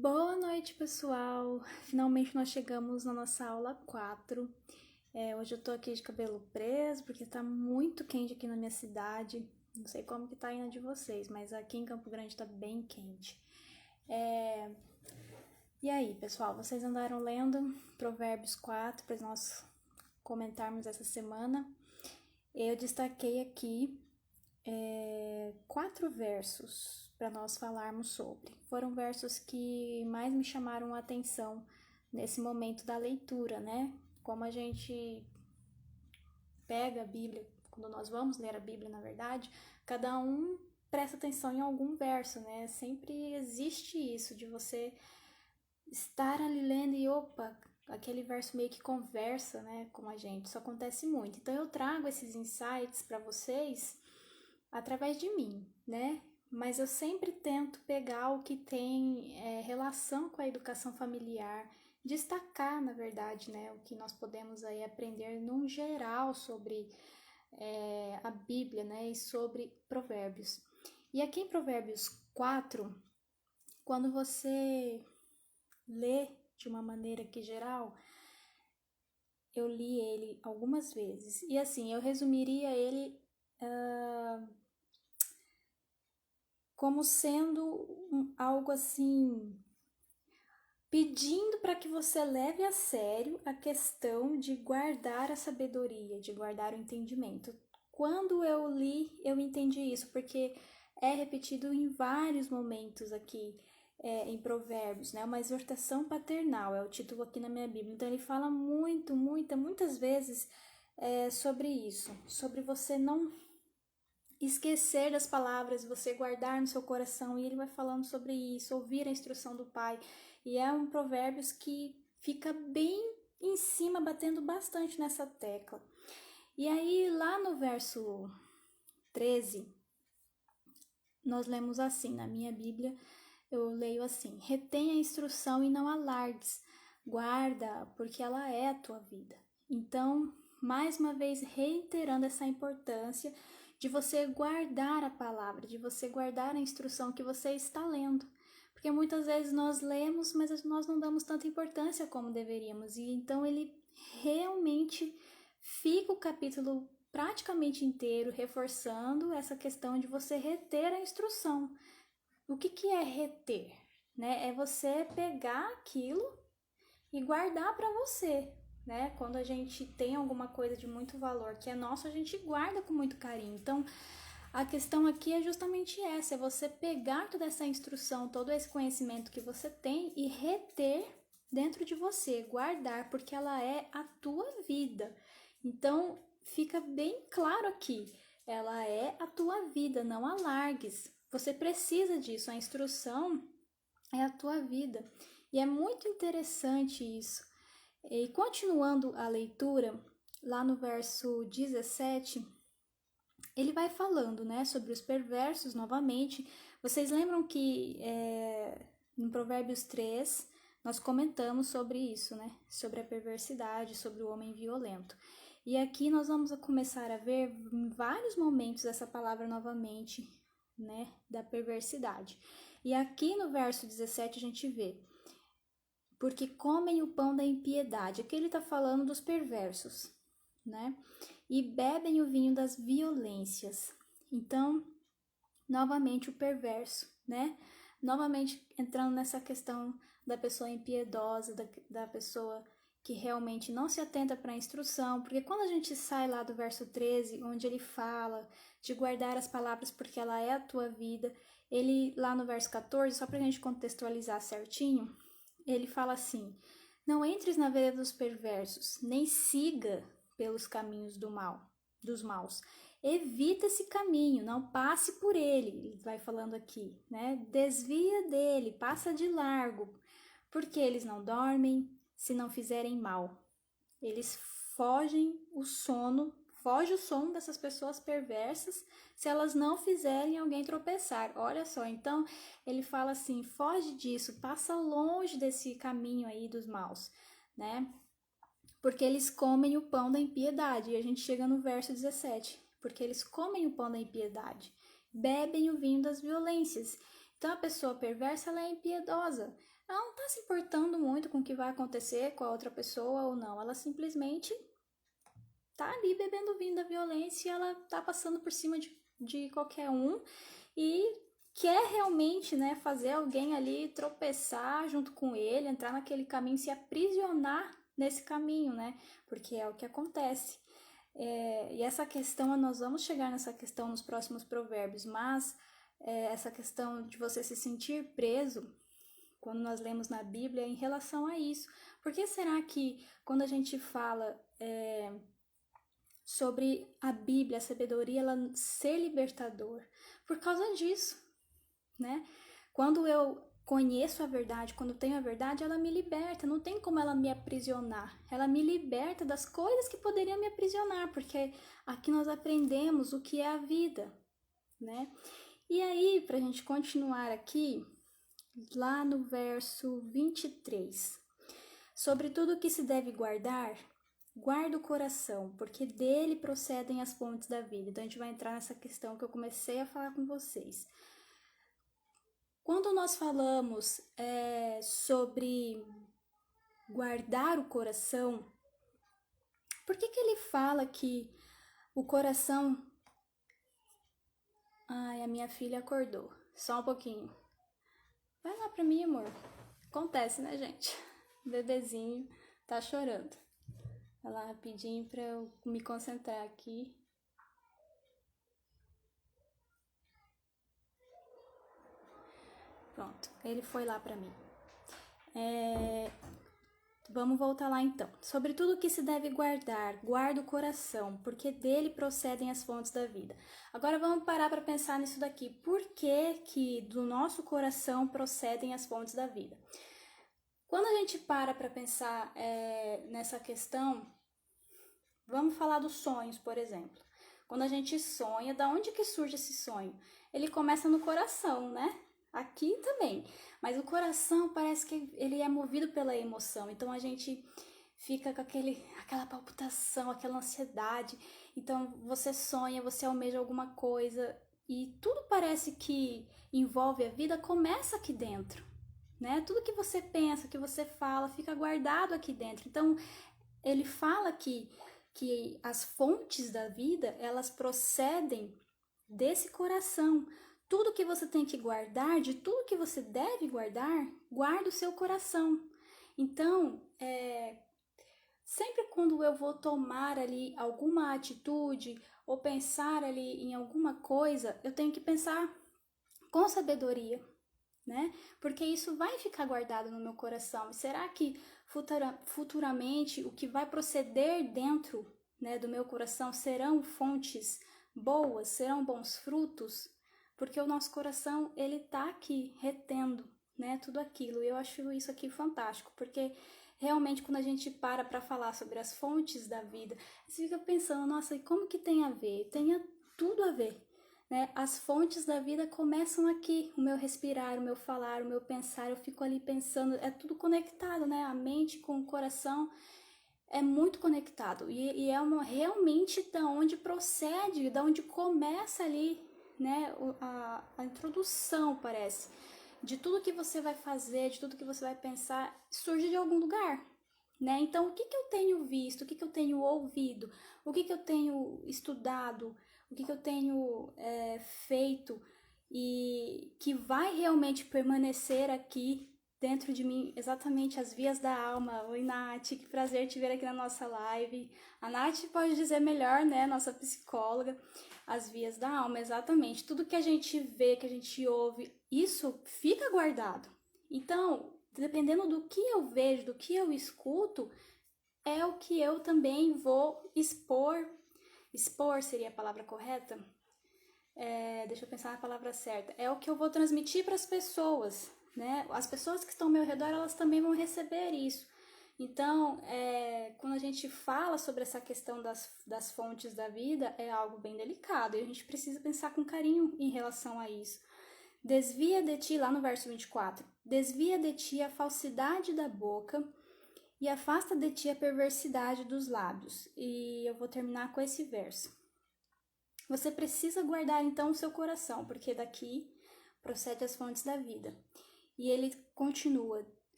Boa noite, pessoal! Finalmente nós chegamos na nossa aula 4. Hoje eu tô aqui de cabelo preso porque tá muito quente aqui na minha cidade. Não sei como que tá aí na de vocês, mas aqui em Campo Grande tá bem quente. E aí, pessoal, vocês andaram lendo Provérbios 4 para nós comentarmos essa semana? Eu destaquei aqui 4 versos para nós falarmos sobre. Foram versos que mais me chamaram a atenção nesse momento da leitura, né? Como a gente pega a Bíblia, quando nós vamos ler a Bíblia, na verdade, cada um presta atenção em algum verso, né? Sempre existe isso de você estar ali lendo e opa, aquele verso meio que conversa, né, com a gente. Isso acontece muito. Então eu trago esses insights para vocês através de mim, né? Mas eu sempre tento pegar o que tem relação com a educação familiar, destacar, na verdade, né, o que nós podemos aí aprender num geral sobre a Bíblia, né, e sobre Provérbios. E aqui em Provérbios 4, quando você lê de uma maneira que geral, eu li ele algumas vezes. E assim, eu resumiria ele como sendo algo assim, pedindo para que você leve a sério a questão de guardar a sabedoria, de guardar o entendimento. Quando eu li, eu entendi isso, porque é repetido em vários momentos aqui em Provérbios, né? Uma exortação paternal é o título aqui na minha Bíblia. Então ele fala muitas vezes sobre isso, sobre você não esquecer das palavras, você guardar no seu coração, e ele vai falando sobre isso, ouvir a instrução do pai. E é um provérbios que fica bem em cima, batendo bastante nessa tecla. E aí, lá no verso 13, nós lemos assim, na minha Bíblia, eu leio assim: retém a instrução e não alardes, guarda, porque ela é a tua vida. Então, mais uma vez, reiterando essa importância de você guardar a palavra, de você guardar a instrução que você está lendo. Porque muitas vezes nós lemos, mas nós não damos tanta importância como deveríamos. E então ele realmente fica o capítulo praticamente inteiro reforçando essa questão de você reter a instrução. O que é reter? Né? É você pegar aquilo e guardar para você. Né? Quando a gente tem alguma coisa de muito valor que é nosso, a gente guarda com muito carinho. Então, a questão aqui é justamente essa: é você pegar toda essa instrução, todo esse conhecimento que você tem e reter dentro de você, guardar, porque ela é a tua vida. Então, fica bem claro aqui, ela é a tua vida, não alargues. Você precisa disso, a instrução é a tua vida. E é muito interessante isso. E continuando a leitura, lá no verso 17, ele vai falando, né, sobre os perversos novamente. Vocês lembram que em Provérbios 3 nós comentamos sobre isso, né, sobre a perversidade, sobre o homem violento. E aqui nós vamos começar a ver em vários momentos essa palavra novamente, né, da perversidade. E aqui no verso 17 a gente vê: porque comem o pão da impiedade. Aqui ele está falando dos perversos, né? E bebem o vinho das violências. Então, novamente o perverso, né? Novamente entrando nessa questão da pessoa impiedosa, da pessoa que realmente não se atenta para a instrução, porque quando a gente sai lá do verso 13, onde ele fala de guardar as palavras porque ela é a tua vida, ele lá no verso 14, só para a gente contextualizar certinho, ele fala assim: não entres na vereda dos perversos, nem siga pelos caminhos dos maus. Evita esse caminho, não passe por ele. Ele vai falando aqui, né? Desvia dele, passa de largo, porque eles não dormem se não fizerem mal. Eles fogem o sono, foge o sono dessas pessoas perversas se elas não fizerem alguém tropeçar. Olha só, então ele fala assim: foge disso, passa longe desse caminho aí dos maus, né? Porque eles comem o pão da impiedade. E a gente chega no verso 17. Porque eles comem o pão da impiedade, bebem o vinho das violências. Então a pessoa perversa, ela é impiedosa. ela não tá se importando muito com o que vai acontecer com a outra pessoa ou não. Ela simplesmente tá ali bebendo o vinho da violência e ela tá passando por cima de qualquer um e quer realmente, né, fazer alguém ali tropeçar junto com ele, entrar naquele caminho, se aprisionar nesse caminho, né? Porque é o que acontece. E essa questão, nós vamos chegar nessa questão nos próximos provérbios, mas essa questão de você se sentir preso, quando nós lemos na Bíblia, é em relação a isso. Por que será que quando a gente fala sobre a Bíblia, a sabedoria, ela ser libertador? Por causa disso, né? Quando eu conheço a verdade, quando tenho a verdade, ela me liberta, não tem como ela me aprisionar. Ela me liberta das coisas que poderiam me aprisionar, porque aqui nós aprendemos o que é a vida, né? E aí, para a gente continuar aqui, lá no verso 23, sobre tudo o que se deve guardar, guarda o coração, porque dele procedem as fontes da vida. Então a gente vai entrar nessa questão que eu comecei a falar com vocês. Quando nós falamos sobre guardar o coração, por que ele fala que o coração... Ai, a minha filha acordou. Só um pouquinho. Vai lá pra mim, amor. Acontece, né, gente? O bebezinho tá chorando. Vai lá rapidinho pra eu me concentrar aqui. Pronto, ele foi lá pra mim. Vamos voltar lá então. Sobre tudo que se deve guardar, guarda o coração, porque dele procedem as fontes da vida. Agora vamos parar para pensar nisso daqui. Por que do nosso coração procedem as fontes da vida? Quando a gente para pensar nessa questão, vamos falar dos sonhos, por exemplo. Quando a gente sonha, da onde que surge esse sonho? Ele começa no coração, né? Aqui também. Mas o coração parece que ele é movido pela emoção. Então a gente fica com aquela palpitação, aquela ansiedade. Então você sonha, você almeja alguma coisa e tudo parece que envolve a vida começa aqui dentro, né? Tudo que você pensa, que você fala, fica guardado aqui dentro. Então ele fala que as fontes da vida, elas procedem desse coração. Tudo que você tem que guardar, de tudo que você deve guardar, guarda o seu coração. Então, sempre quando eu vou tomar ali alguma atitude ou pensar ali em alguma coisa, eu tenho que pensar com sabedoria, né? Porque isso vai ficar guardado no meu coração. Será que futuramente o que vai proceder dentro, né, do meu coração serão fontes boas, serão bons frutos? Porque o nosso coração, ele tá aqui retendo, né, tudo aquilo. E eu acho isso aqui fantástico, porque realmente quando a gente para falar sobre as fontes da vida, você fica pensando, nossa, e como que tem a ver? Tem tudo a ver, né? As fontes da vida começam aqui, o meu respirar, o meu falar, o meu pensar, eu fico ali pensando, é tudo conectado, né? A mente com o coração é muito conectado e é realmente da onde procede, da onde começa ali, né? A introdução, parece, de tudo que você vai fazer, de tudo que você vai pensar, surge de algum lugar, né? Então, o que eu tenho visto, o que eu tenho ouvido, o que eu tenho estudado, o que eu tenho feito e que vai realmente permanecer aqui dentro de mim, exatamente as vias da alma. Oi, Nath, que prazer te ver aqui na nossa live. A Nath pode dizer melhor, né, nossa psicóloga, as vias da alma, exatamente. Tudo que a gente vê, que a gente ouve, isso fica guardado. Então, dependendo do que eu vejo, do que eu escuto, é o que eu também vou expor. Expor seria a palavra correta? Deixa eu pensar na palavra certa. É o que eu vou transmitir para as pessoas, né? As pessoas que estão ao meu redor, elas também vão receber isso. Então, quando a gente fala sobre essa questão das fontes da vida, é algo bem delicado e a gente precisa pensar com carinho em relação a isso. Desvia de ti, lá no verso 24, desvia de ti a falsidade da boca e afasta de ti a perversidade dos lábios. E eu vou terminar com esse verso. Você precisa guardar então o seu coração, porque daqui procede as fontes da vida. E ele continua,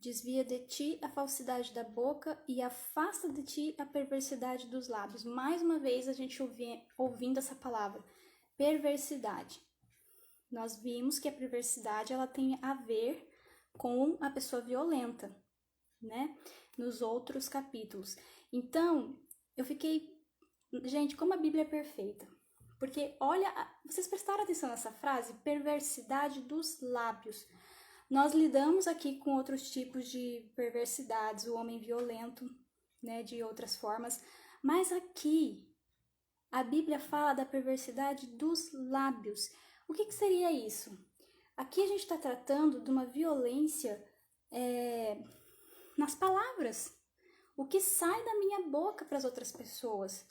Desvia de ti a falsidade da boca e afasta de ti a perversidade dos lábios. Mais uma vez a gente ouvindo essa palavra, perversidade. Nós vimos que a perversidade ela tem a ver com a pessoa violenta, né? Nos outros capítulos. Então, eu fiquei... Gente, como a Bíblia é perfeita. Porque, olha, vocês prestaram atenção nessa frase? Perversidade dos lábios. Nós lidamos aqui com outros tipos de perversidades, o homem violento, né, de outras formas. Mas aqui, a Bíblia fala da perversidade dos lábios. O que seria isso? Aqui a gente está tratando de uma violência nas palavras. O que sai da minha boca para as outras pessoas.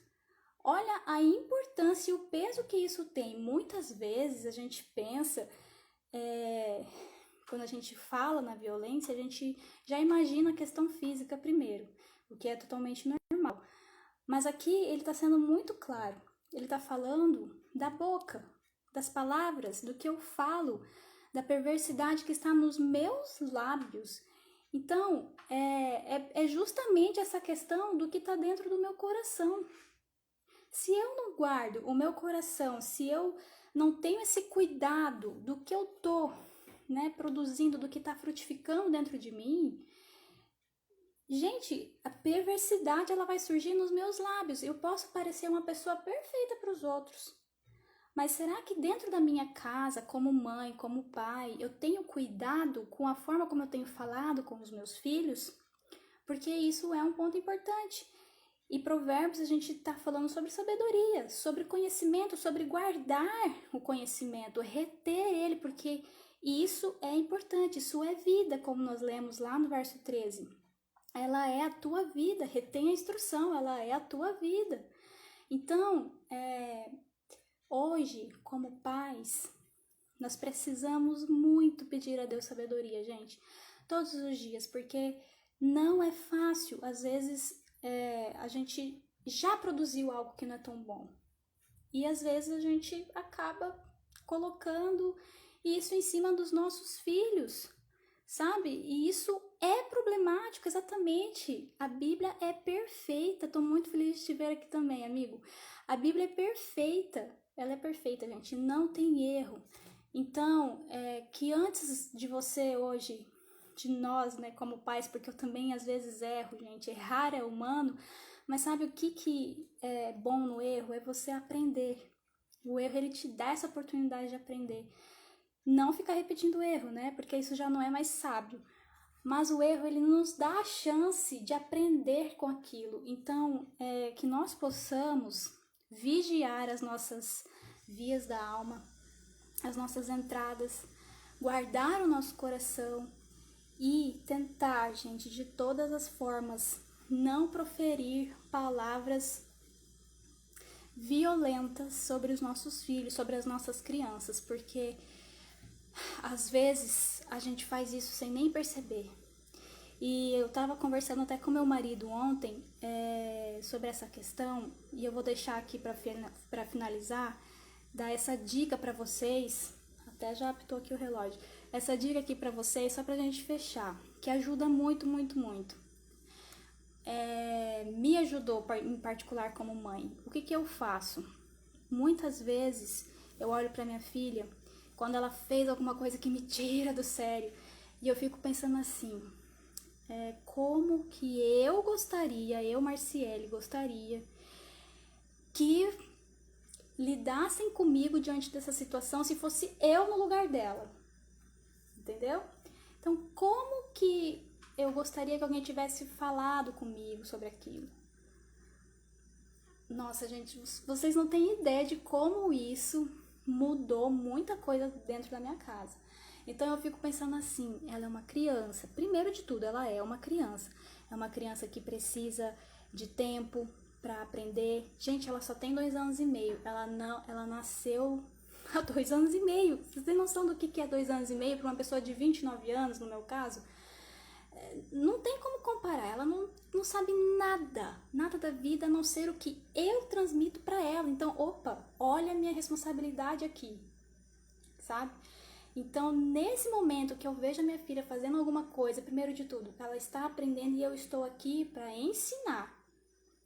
Olha a importância e o peso que isso tem. Muitas vezes a gente pensa, quando a gente fala na violência, a gente já imagina a questão física primeiro, o que é totalmente normal. Mas aqui ele está sendo muito claro. Ele está falando da boca, das palavras, do que eu falo, da perversidade que está nos meus lábios. Então, é justamente essa questão do que está dentro do meu coração. Se eu não guardo o meu coração, se eu não tenho esse cuidado do que eu tô, né, produzindo, do que está frutificando dentro de mim, gente, a perversidade ela vai surgir nos meus lábios. Eu posso parecer uma pessoa perfeita para os outros, mas será que dentro da minha casa, como mãe, como pai, eu tenho cuidado com a forma como eu tenho falado com os meus filhos? Porque isso é um ponto importante. E Provérbios a gente está falando sobre sabedoria, sobre conhecimento, sobre guardar o conhecimento, reter ele, porque isso é importante, isso é vida, como nós lemos lá no verso 13. Ela é a tua vida, retém a instrução, ela é a tua vida. Então, hoje, como pais, nós precisamos muito pedir a Deus sabedoria, gente, todos os dias, porque não é fácil, às vezes a gente já produziu algo que não é tão bom. E às vezes a gente acaba colocando isso em cima dos nossos filhos, sabe? E isso é problemático, exatamente. A Bíblia é perfeita. Tô muito feliz de te ver aqui também, amigo. A Bíblia é perfeita. Ela é perfeita, gente. Não tem erro. Então, que antes de você hoje, de nós, né, como pais, porque eu também às vezes erro, gente, errar é humano, mas sabe o que é bom no erro? É você aprender. O erro, ele te dá essa oportunidade de aprender. Não ficar repetindo o erro, né, porque isso já não é mais sábio. Mas o erro, ele nos dá a chance de aprender com aquilo. Então, que nós possamos vigiar as nossas vias da alma, as nossas entradas, guardar o nosso coração, e tentar, gente, de todas as formas, não proferir palavras violentas sobre os nossos filhos, sobre as nossas crianças, porque às vezes a gente faz isso sem nem perceber. E eu tava conversando até com meu marido ontem sobre essa questão, e eu vou deixar aqui para finalizar, dar essa dica para vocês. Até já apitou aqui o relógio. Essa dica aqui pra vocês, só pra gente fechar, que ajuda muito, muito, muito. Me ajudou em particular como mãe. O que eu faço? Muitas vezes eu olho pra minha filha, quando ela fez alguma coisa que me tira do sério, e eu fico pensando assim, como que eu Marciele, gostaria que lidassem comigo diante dessa situação se fosse eu no lugar dela, entendeu? Então, como que eu gostaria que alguém tivesse falado comigo sobre aquilo? Nossa, gente, vocês não têm ideia de como isso mudou muita coisa dentro da minha casa. Então eu fico pensando assim, ela é uma criança. Primeiro de tudo, ela é uma criança. É uma criança que precisa de tempo para aprender. Gente, ela só tem 2 anos e meio. Ela nasceu há 2 anos e meio. Vocês têm noção do que é 2 anos e meio para uma pessoa de 29 anos, no meu caso? Não tem como comparar. Ela não sabe nada da vida, a não ser o que eu transmito para ela. Então, olha a minha responsabilidade aqui, sabe? Então, nesse momento que eu vejo a minha filha fazendo alguma coisa, primeiro de tudo, ela está aprendendo e eu estou aqui para ensinar.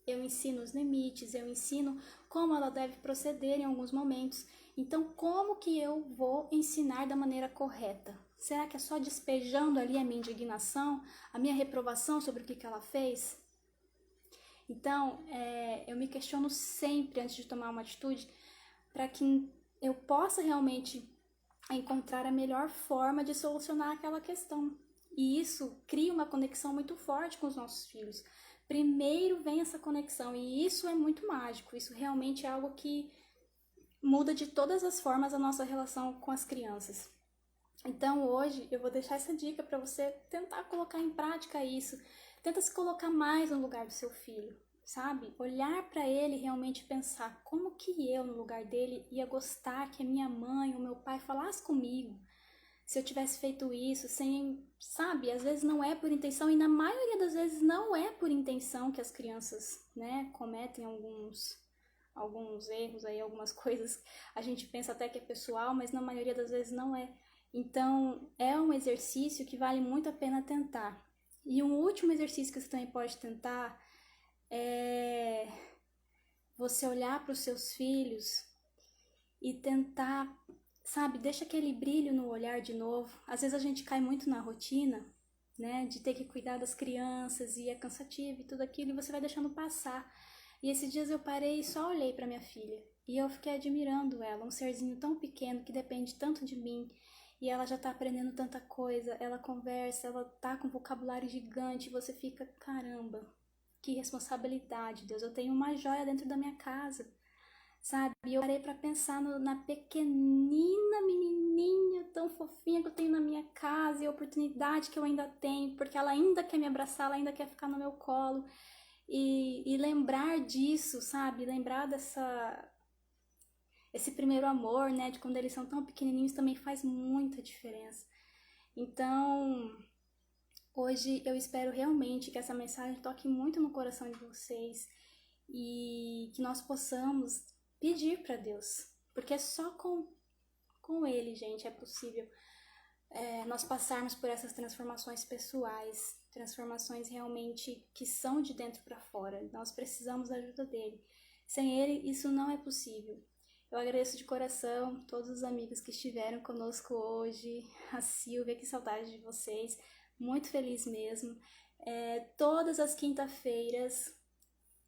Eu ensino os limites, eu ensino como ela deve proceder em alguns momentos. Então, como que eu vou ensinar da maneira correta? Será que é só despejando ali a minha indignação, a minha reprovação sobre o que ela fez? Então, eu me questiono sempre antes de tomar uma atitude para que eu possa realmente encontrar a melhor forma de solucionar aquela questão. E isso cria uma conexão muito forte com os nossos filhos. Primeiro vem essa conexão, e isso é muito mágico. Isso realmente é algo que muda de todas as formas a nossa relação com as crianças. Então hoje eu vou deixar essa dica para você tentar colocar em prática isso. Tenta se colocar mais no lugar do seu filho, sabe? Olhar para ele e realmente pensar como que eu, no lugar dele, ia gostar que a minha mãe ou meu pai falasse comigo se eu tivesse feito isso sem, sabe? Às vezes não é por intenção, e na maioria das vezes não é por intenção que as crianças, né, cometem alguns erros aí, algumas coisas. A gente pensa até que é pessoal, mas na maioria das vezes não é. Então, é um exercício que vale muito a pena tentar. E um último exercício que você também pode tentar é você olhar para os seus filhos e tentar, sabe, deixa aquele brilho no olhar de novo. Às vezes a gente cai muito na rotina, né, de ter que cuidar das crianças e é cansativo e tudo aquilo, e você vai deixando passar. E esses dias eu parei e só olhei para minha filha e eu fiquei admirando ela, um serzinho tão pequeno que depende tanto de mim. E ela já tá aprendendo tanta coisa, ela conversa, ela tá com um vocabulário gigante, e você fica, caramba, que responsabilidade, Deus, eu tenho uma joia dentro da minha casa, sabe? E eu parei pra pensar na pequenina menininha tão fofinha que eu tenho na minha casa e a oportunidade que eu ainda tenho, porque ela ainda quer me abraçar, ela ainda quer ficar no meu colo. E lembrar disso, sabe? Lembrar esse primeiro amor, né? De quando eles são tão pequenininhos também faz muita diferença. Então, hoje eu espero realmente que essa mensagem toque muito no coração de vocês e que nós possamos pedir para Deus, porque só com Ele, gente, é possível nós passarmos por essas transformações pessoais, transformações realmente que são de dentro para fora. Nós precisamos da ajuda dele. Sem ele, isso não é possível. Eu agradeço de coração todos os amigos que estiveram conosco hoje, a Silvia, que saudade de vocês, muito feliz mesmo. Todas as quinta-feiras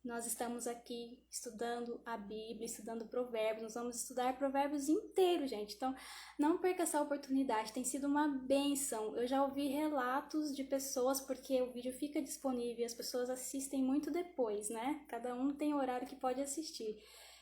nós estamos aqui estudando a Bíblia, estudando Provérbios, nós vamos estudar Provérbios inteiro, gente. Então, não perca essa oportunidade, tem sido uma bênção. Eu já ouvi relatos de pessoas, porque o vídeo fica disponível e as pessoas assistem muito depois, né? Cada um tem o horário que pode assistir.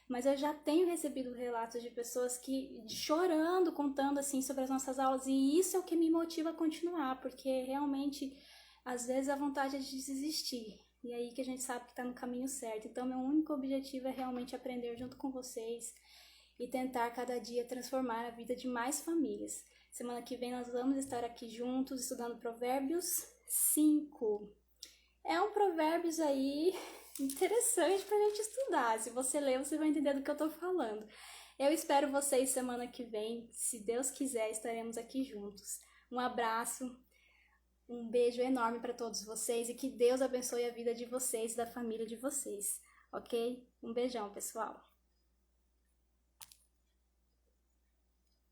Mas eu já tenho recebido relatos de pessoas que chorando, contando assim sobre as nossas aulas, e isso é o que me motiva a continuar, porque realmente às vezes a vontade é de desistir. E aí que a gente sabe que está no caminho certo. Então, meu único objetivo é realmente aprender junto com vocês e tentar cada dia transformar a vida de mais famílias. Semana que vem nós vamos estar aqui juntos estudando Provérbios 5. É um provérbios aí interessante pra gente estudar. Se você ler, você vai entender do que eu tô falando. Eu espero vocês semana que vem. Se Deus quiser, estaremos aqui juntos. Um abraço, um beijo enorme para todos vocês e que Deus abençoe a vida de vocês e da família de vocês, ok? Um beijão, pessoal!